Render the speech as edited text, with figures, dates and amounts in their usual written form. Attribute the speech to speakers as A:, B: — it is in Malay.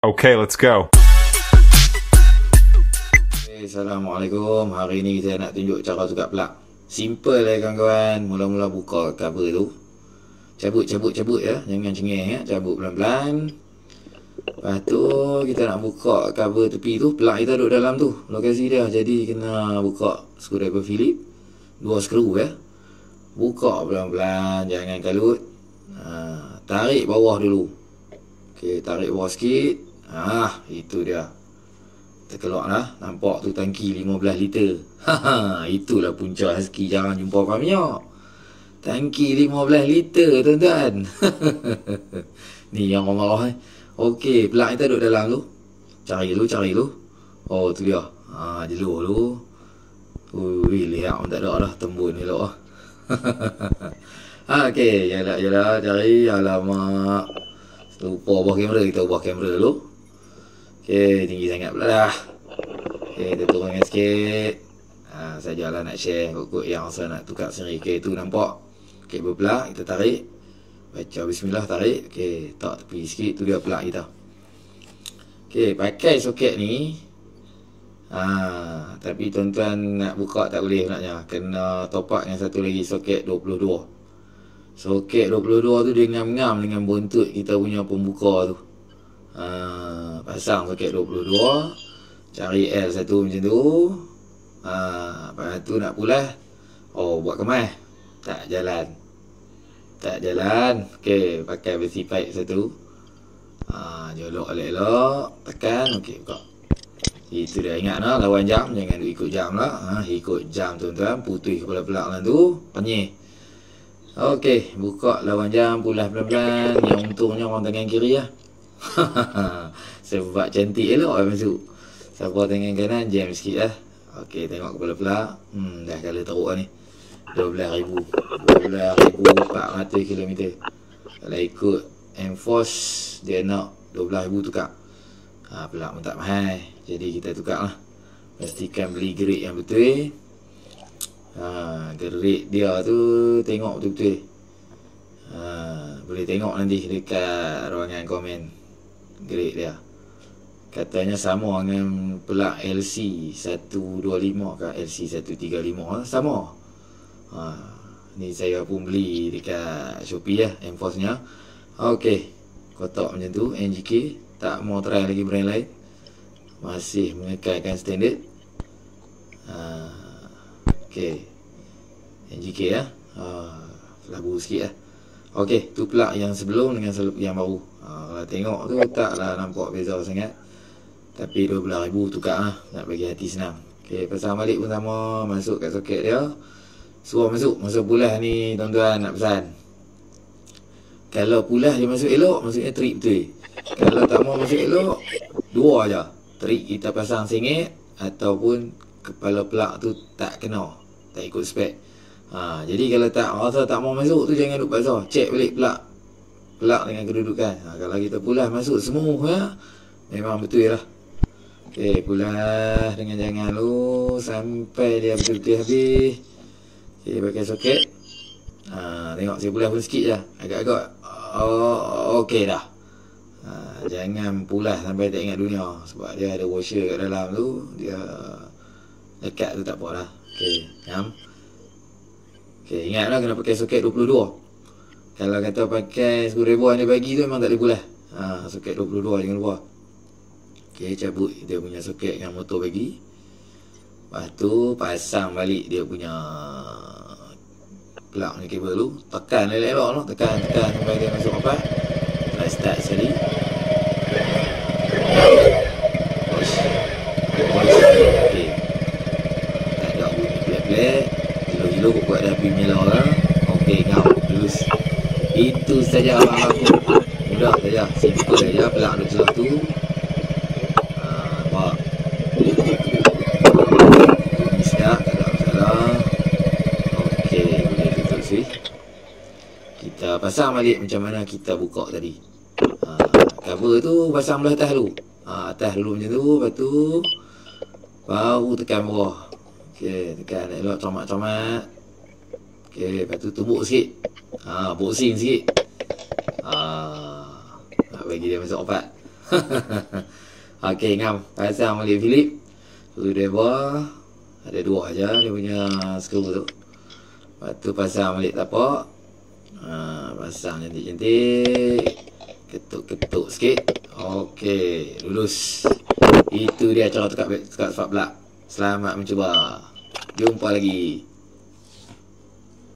A: Okay, let's go.
B: Assalamualaikum. Hari ni kita nak tunjuk cara tukar plug. Simple lah kawan-kawan. Mula-mula buka cover tu. Cabut ya. Jangan cengeng ya. Cabut pelan-pelan. Lepas tu kita nak buka cover tepi tu. Plug kita duduk dalam tu. Lokasi dia. Jadi kena buka screwdriver Phillips. 2 skru ya. Buka pelan-pelan. Jangan kalut. Tarik bawah dulu. Okey, tarik bawah sikit. Itu dia. Terkeluar lah. Nampak tu tangki 15 liter. Itulah punca Husky. Jangan jumpa Tamiya. Tangki 15 liter tuan-tuan. Ni yang orang marah ni. Okey, plug kita duduk dalam tu. Cari dulu. Oh, tu dia. Jelur dulu. Ui, lihat tak ada dah. Tembun elok lah. Okey, jalan cari. Alamak. Lupa ubah kamera. Kita ubah kamera dulu. Okey, tinggi sangat pula dah. Okey, kita turunkan sikit. Sajalah nak share kot yang saya nak tukar sendiri. Okey, tu nampak. Okey, berplug, kita tarik. Baca bismillah, tarik. Okey, tak tepi sikit. Tu dia plug kita. Okey, pakai soket ni. Tapi tuan-tuan nak buka tak boleh sebenarnya. Kena top up dengan satu lagi soket 22. Soket 22 tu dia ngam-ngam dengan buntut kita punya pembuka tu. Pasang soket 22. Cari L1 macam tu. Lepas tu nak pulas. Oh, buat kemas. Tak jalan. Okey, pakai besi pipe satu. Jolok elok-elok. Tekan. Okey, buka. Itu dia, ingat lah. Lawan jam. Jangan ikut jam lah. Ikut jam tuan-tuan. Putih kepala pelak lah tu. Penyih. Okey, buka lawan jam. Pulas pelan-pelan. Yang untungnya orang tangan kiri lah. Sebab cantik elok lah masuk. Siapa tangan kanan jam sikit lah. Okey, tengok kepala pelak. Dah kala teruk lah ni. 12,400 km. Kalau ikut Enforce dia nak 12,000 tukar. Pelak pun tak mahal. Jadi kita tukar lah. Pastikan beli grade yang betul. Grade dia tu tengok betul-betul. Boleh tengok nanti dekat ruangan komen grade dia. Katanya sama dengan pelak LC125 ke LC135 sama. Ni saya pun beli dekat Shopee ya, Enforce nya. Okey, kotak macam tu. NGK. Tak mau try lagi brand lain. Masih mengekalkan standard. Okey, NGK ya. Labu sikit lah. Okey, tu plug yang sebelum dengan yang baru. Kalau tengok tu taklah nampak beza sangat. Tapi 12,000 tukar lah. Nak bagi hati senang. Okey, pasang balik pun sama. Masuk kat soket dia. Suruh masuk. Masa pulas ni tuan-tuan nak pesan. Kalau pulas dia masuk elok, maksudnya trik betul. Kalau tak mau masuk elok, dua aja. Trik kita pasang sengit ataupun kepala plug tu tak kena. Tak ikut spek. Jadi kalau rasa tak mau masuk tu jangan duk basah. Cek balik plug dengan kedudukan. Kalau kita pulas masuk semua ya, memang betul lah. Okey, pulas dengan jangan lu sampai dia betul-betul habis. Okey, pakai soket. Tengok saya pulas pun sikit je. Agak-agak okey dah. Jangan pulas sampai tak ingat dunia. Sebab dia ada washer kat dalam tu. Dia dekat tu tak apa lah. Okey, jam. Okey, ingatlah kena pakai soket 22. Kalau kata pakai screwdriver yang dia bagi tu memang tak boleh pulas. Soket 22 jangan lupa. Okey, cabut dia punya soket yang motor bagi. Lepas tu pasang balik dia punya plug ni kabel tu. Tekan elok-elok tu. Tekan sampai dia masuk apa. Try start sekali. Okey. Tak ada bunyi plek-plek. Gilo-gilo buat dah api menyala lah. Okey, ngam. Terus. Itu saja abang aku. Mudah saja. Simple saja. Plug ada celah tu. Nampak. Bunyi sedap. Tak ada masalah. Okey. Boleh tutup switch. Kita pasang balik macam mana kita buka tadi. Cover tu pasang belah atas dulu. Atas dulu macam tu. Lepas tu baru tekan bawah. Okey, tekan elok comat-comat. Okey, lepas tu tumbuk sikit. Boxing sikit. Nak bagi dia masuk opat. Okey, ngam. Pasang balik Philip. Screwdriver. Ada 2 aja dia punya skru tu. Lepas tu pasang balik tapak. Pasang cantik-cantik. Ketuk-ketuk sikit. Okey, lulus. Itu dia cara tukar spark plug. Selamat mencuba. Jumpa lagi.